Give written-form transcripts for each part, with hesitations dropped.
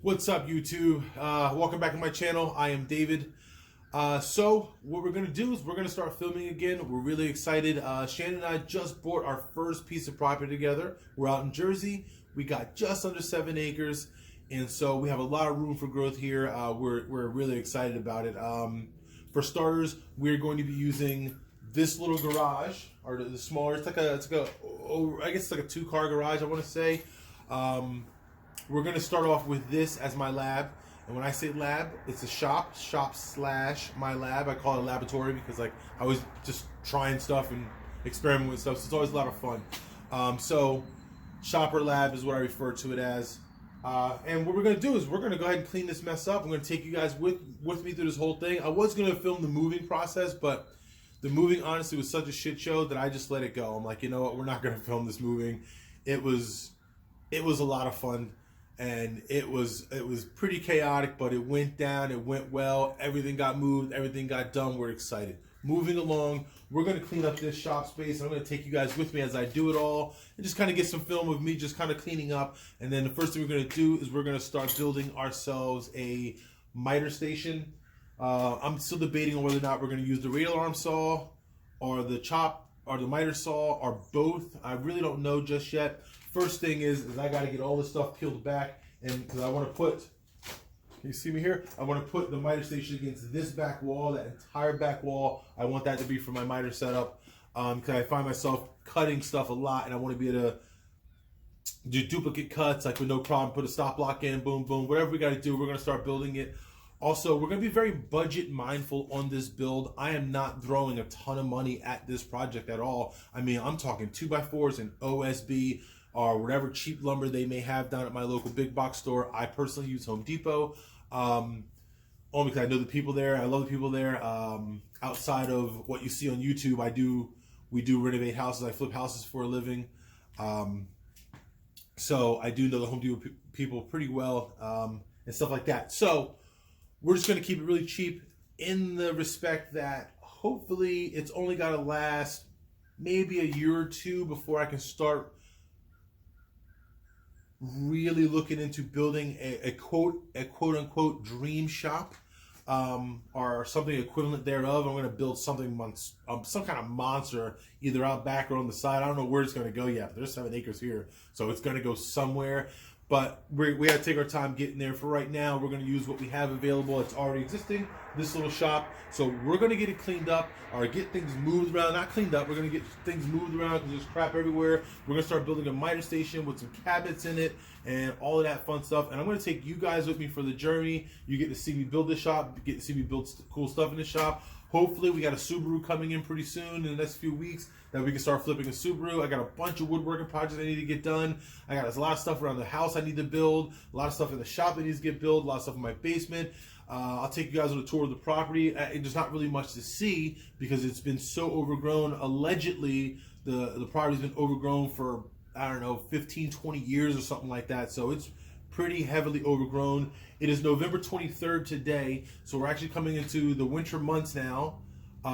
What's up, YouTube? Welcome back to my channel. I am David. So what we're going to do is we're going to start filming again. We're really excited. Shannon and I just bought our first piece of property together. We're out in Jersey. We got just under 7 acres. And so we have a lot of room for growth here. We're really excited about it. For starters, we're going to be using this little garage, or the smaller, I guess it's like a 2-car garage, I want to say. We're going to start off with this as my lab. And when I say lab, it's a shop / my lab. I call it a laboratory because I was just trying stuff and experimenting with stuff. So it's always a lot of fun. So shop or lab is what I refer to it as. And what we're going to do is we're going to go ahead and clean this mess up. I'm going to take you guys with me through this whole thing. I was going to film the moving process, but the moving honestly was such a shit show that I just let it go. I'm like, you know what? We're not going to film this moving. It was a lot of fun. And it was pretty chaotic, but it went down, it went well, everything got moved, everything got done. We're excited. Moving along, we're going to clean up this shop space. I'm going to take you guys with me as I do it all and just kind of get some film of me just kind of cleaning up. And then the first thing we're going to do is we're going to start building ourselves a miter station. I'm still debating on whether or not we're going to use the radial arm saw or the chop or the miter saw or both. I really don't know just yet. First thing is I got to get all this stuff peeled back, and because I want to put, can you see me here? I want to put the miter station against this back wall, that entire back wall. I want that to be for my miter setup, because I find myself cutting stuff a lot, and I want to be able to do duplicate cuts, like with no problem, put a stop block in, boom, boom, whatever we got to do, we're going to start building it. Also, we're going to be very budget mindful on this build. I am not throwing a ton of money at this project at all. I mean, I'm talking 2x4s and OSB, or whatever cheap lumber they may have down at my local big box store. I personally use Home Depot, only because I know the people there. I love the people there. Outside of what you see on YouTube, we do renovate houses. I flip houses for a living. So I do know the Home Depot people pretty well, and stuff like that. So we're just going to keep it really cheap in the respect that hopefully it's only got to last maybe a year or two before I can start really looking into building a quote unquote dream shop, or something equivalent thereof. I'm going to build something, some kind of monster, either out back or on the side. I don't know where it's going to go yet, but there's 7 acres here, so it's going to go somewhere. But we got to take our time getting there. For right now, we're going to use what we have available. It's already existing, this little shop. So we're going to get it cleaned up, or get things moved around. Not cleaned up, we're going to get things moved around because there's crap everywhere. We're going to start building a miter station with some cabinets in it and all of that fun stuff. And I'm going to take you guys with me for the journey. You get to see me build this shop, you get to see me build cool stuff in this shop. Hopefully we got a Subaru coming in pretty soon in the next few weeks that we can start flipping a Subaru. I got a bunch of woodworking projects I need to get done. I got a lot of stuff around the house I need to build, a lot of stuff in the shop that needs to get built, a lot of stuff in my basement. I'll take you guys on a tour of the property. There's not really much to see because it's been so overgrown. Allegedly, the property's been overgrown for, I don't know, 15, 20 years or something like that. So it's pretty heavily overgrown. It is November 23rd today, so we're actually coming into the winter months now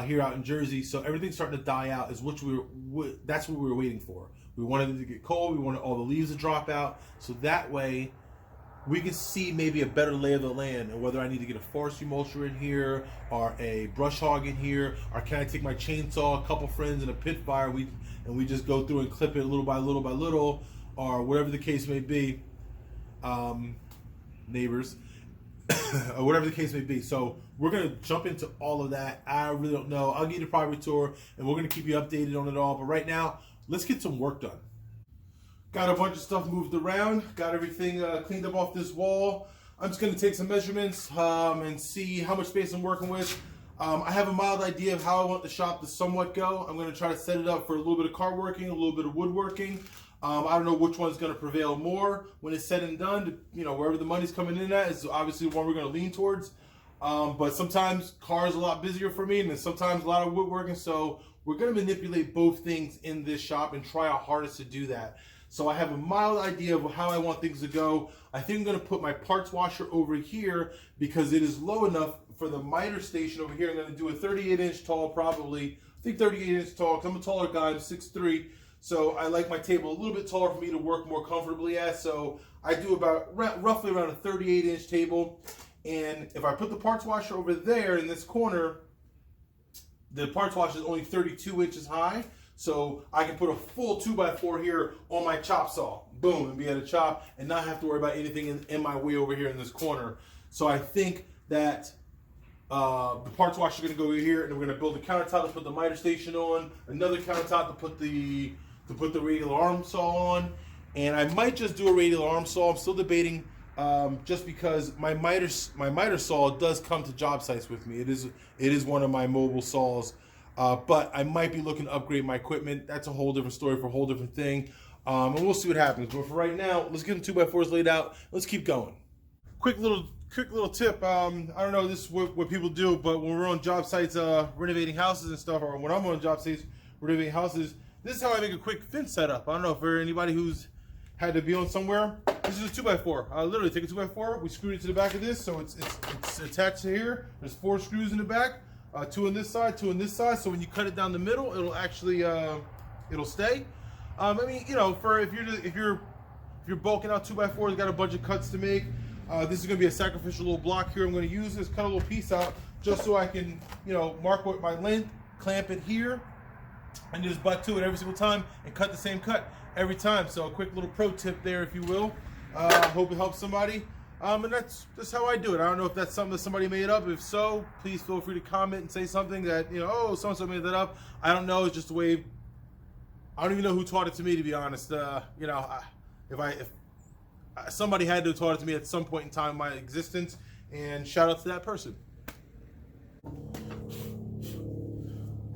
here out in Jersey. So everything's starting to die out, that's what we were waiting for. We wanted it to get cold, we wanted all the leaves to drop out, so that way we can see maybe a better lay of the land and whether I need to get a forestry mulcher in here or a brush hog in here, or can I take my chainsaw, a couple friends, and a pit fire, and we just go through and clip it little by little by little, or whatever the case may be. Neighbors, or whatever the case may be. So we're going to jump into all of that. I really don't know. I'll give you the property tour and we're going to keep you updated on it all. But right now, let's get some work done. Got a bunch of stuff moved around. Got everything cleaned up off this wall. I'm just going to take some measurements and see how much space I'm working with. I have a mild idea of how I want the shop to somewhat go. I'm going to try to set it up for a little bit of car working, a little bit of woodworking. I don't know which one's going to prevail more when it's said and done. You know, wherever the money's coming in at is obviously the one we're going to lean towards. But sometimes cars are a lot busier for me, and then sometimes a lot of woodworking. So we're going to manipulate both things in this shop and try our hardest to do that. So I have a mild idea of how I want things to go. I think I'm going to put my parts washer over here because it is low enough for the miter station over here. I'm going to do a 38-inch tall, probably. I think 38-inch tall, because I'm a taller guy. I'm 6'3". So I like my table a little bit taller for me to work more comfortably at. So I do about roughly around a 38-inch table. And if I put the parts washer over there in this corner, the parts washer is only 32 inches high. So I can put a full 2x4 here on my chop saw. Boom, and be able to chop and not have to worry about anything in my way over here in this corner. So I think that the parts washer is going to go here, and we're going to build a countertop to put the miter station on, another countertop to put the radial arm saw on, and I might just do a radial arm saw. I'm still debating, just because my miter saw does come to job sites with me. It is one of my mobile saws, but I might be looking to upgrade my equipment. That's a whole different story for a whole different thing, and we'll see what happens. But for right now, let's get the 2x4s laid out. Let's keep going. Quick little tip. I don't know this is what people do, but when we're on job sites renovating houses and stuff, or when I'm on job sites renovating houses, this is how I make a quick fence setup. I don't know for anybody who's had to be on somewhere. This is a 2x4. I literally take a 2x4, we screwed it to the back of this, so it's attached to here. There's 4 screws in the back, 2 on this side, 2 on this side. So when you cut it down the middle, it'll actually it'll stay. I mean, you know, for if you're bulking out 2x4s, got a bunch of cuts to make. This is going to be a sacrificial little block here. I'm going to use this, cut a little piece out just so I can, you know, mark what my length, clamp it here, and just butt to it every single time and cut the same cut every time. So a quick little pro tip there, if you will. Hope it helps somebody. And that's how I do it. I don't know if that's something that somebody made up. If so, please feel free to comment and say something that, you know, oh, so-and-so made that up. I don't know. It's just the way. I don't even know who taught it to me, to be honest. You know, if somebody had to have taught it to me at some point in time in my existence, and shout out to that person.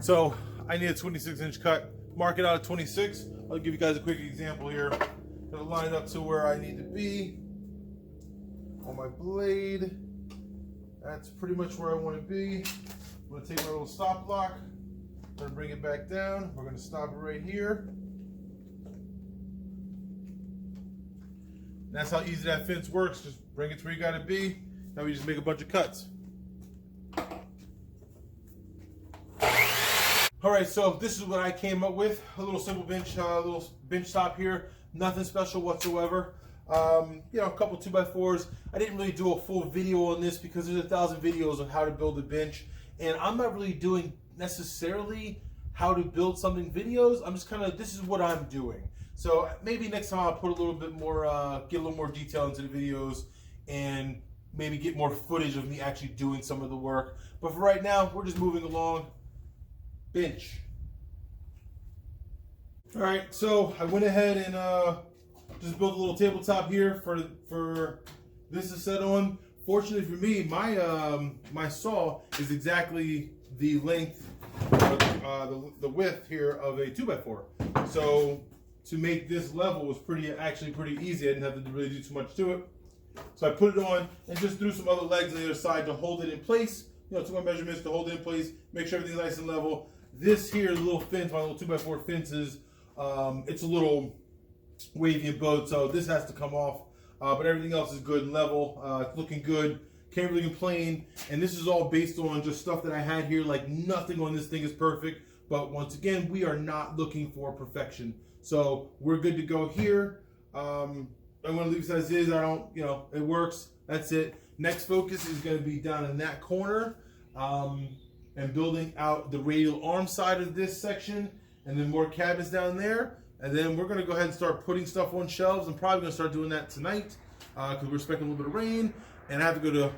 So I need a 26-inch cut. Mark it out at 26. I'll give you guys a quick example here. Gonna line up to where I need to be on my blade. That's pretty much where I want to be. I'm gonna take my little stop block. I'm gonna bring it back down. We're gonna stop it right here. That's how easy that fence works. Just bring it to where you gotta be. Now we just make a bunch of cuts. All right, so this is what I came up with. A little simple little bench top here. Nothing special whatsoever. You know, a couple 2x4s. I didn't really do a full video on this because there's 1,000 videos on how to build a bench. And I'm not really doing necessarily how to build something videos. I'm just kind of, this is what I'm doing. So maybe next time I'll put a little bit more, get a little more detail into the videos and maybe get more footage of me actually doing some of the work. But for right now, we're just moving along. Bench. All right, so I went ahead and just built a little tabletop here for this to set on. Fortunately for me, my saw is exactly the length, the width here of a 2x4. So to make this level was actually pretty easy. I didn't have to really do too much to it. So I put it on and just threw some other legs on the other side to hold it in place. You know, took my measurements to hold it in place, make sure everything's nice and level. This here, the little fence, my little 2x4 fences, it's a little wavy and bowed, so this has to come off. But everything else is good and level. It's looking good. Can't really complain. And this is all based on just stuff that I had here. Like, nothing on this thing is perfect. But once again, we are not looking for perfection. So we're good to go here. I'm going to leave it as is. I don't, you know, it works. That's it. Next focus is going to be down in that corner. And building out the radial arm side of this section, and then more cabinets down there. And then we're gonna go ahead and start putting stuff on shelves. I'm probably gonna start doing that tonight because we're expecting a little bit of rain. And I have to go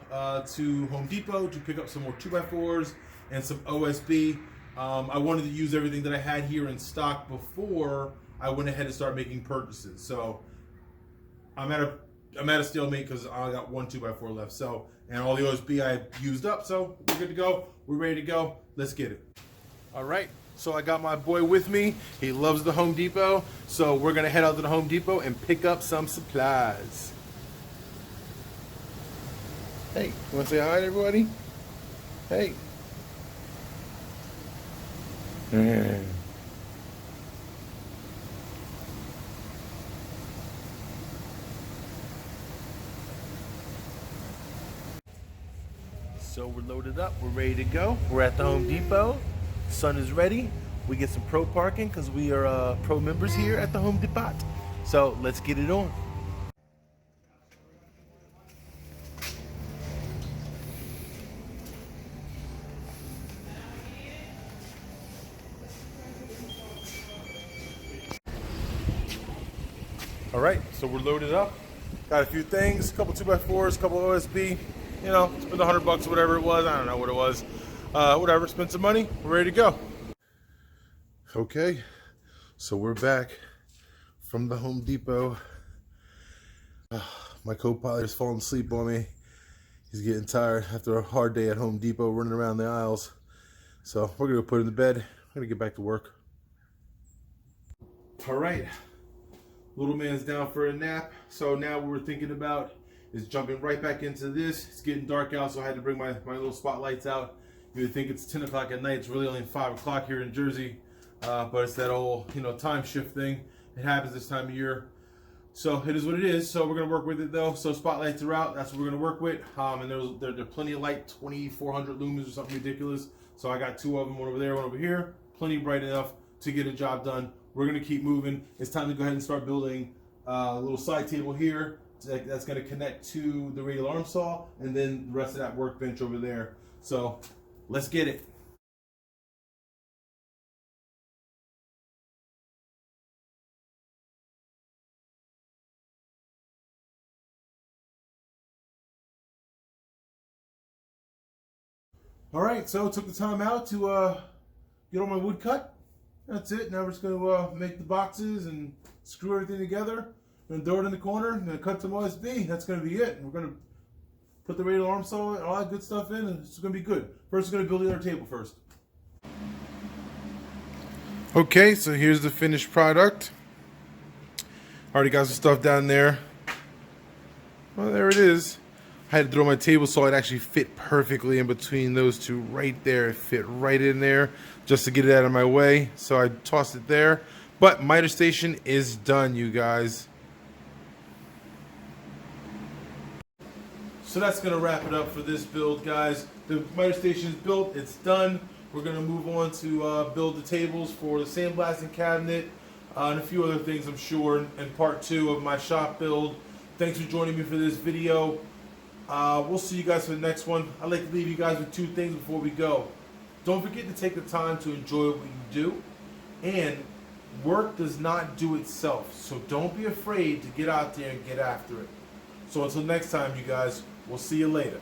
to Home Depot to pick up some more 2x4s and some OSB. I wanted to use everything that I had here in stock before I went ahead and started making purchases. So I'm at a stalemate because I got one 2x4 left. So, and all the OSB I used up, so we're good to go. We're ready to go. Let's get it. All right, so I got my boy with me. He loves the Home Depot, so we're gonna head out to the Home Depot and pick up some supplies. Hey, you wanna say hi to everybody? Hey. Yeah. So we're loaded up, we're ready to go. We're at the Home Depot. Sun is ready. we get some pro parking because we are pro members here at the Home Depot. So let's get it on. All right, so we're loaded up. Got a few things, a couple 2x4s, a couple OSB. You know, spent $100 or whatever it was. I don't know what it was. Whatever, spent some money. We're ready to go. Okay, so we're back from the Home Depot. My co-pilot is falling asleep on me. He's getting tired after a hard day at Home Depot running around the aisles. So we're gonna go put him to bed. We're gonna get back to work. All right. Little man's down for a nap. So now what we're thinking about is jumping right back into this. It's getting dark out, so I had to bring my little spotlights out. You would think it's 10 o'clock at night. It's really only 5 o'clock here in Jersey. But it's that old, time shift thing. It happens this time of year. So it is what it is. So we're going to work with it though. So spotlights are out. That's what we're going to work with. And there's plenty of light, 2,400 lumens or something ridiculous. So I got 2 of them, one over there, one over here. Plenty bright enough to get a job done. We're going to keep moving. It's time to go ahead and start building a little side table here that's going to connect to the radial arm saw, and then the rest of that workbench over there. So let's get it. All right, so took the time out to get all my wood cut. That's it. Now we're just going to make the boxes and screw everything together. Then throw it in the corner and then cut some OSB. That's going to be it. And we're going to put the radial arm saw and all that good stuff in, and it's going to be good. First, we're going to build the other table first. Okay, so here's the finished product. Already got some stuff down there. Well, there it is. I had to throw my table saw. It actually fit perfectly in between those two right there. It fit right in there just to get it out of my way. So I tossed it there. But miter station is done, you guys. So that's going to wrap it up for this build, guys. The miter station is built. It's done. We're going to move on to build the tables for the sandblasting cabinet and a few other things, I'm sure, in part 2 of my shop build. Thanks for joining me for this video. We'll see you guys for the next one. I'd like to leave you guys with 2 things before we go. Don't forget to take the time to enjoy what you do. And work does not do itself. So don't be afraid to get out there and get after it. So until next time, you guys, we'll see you later.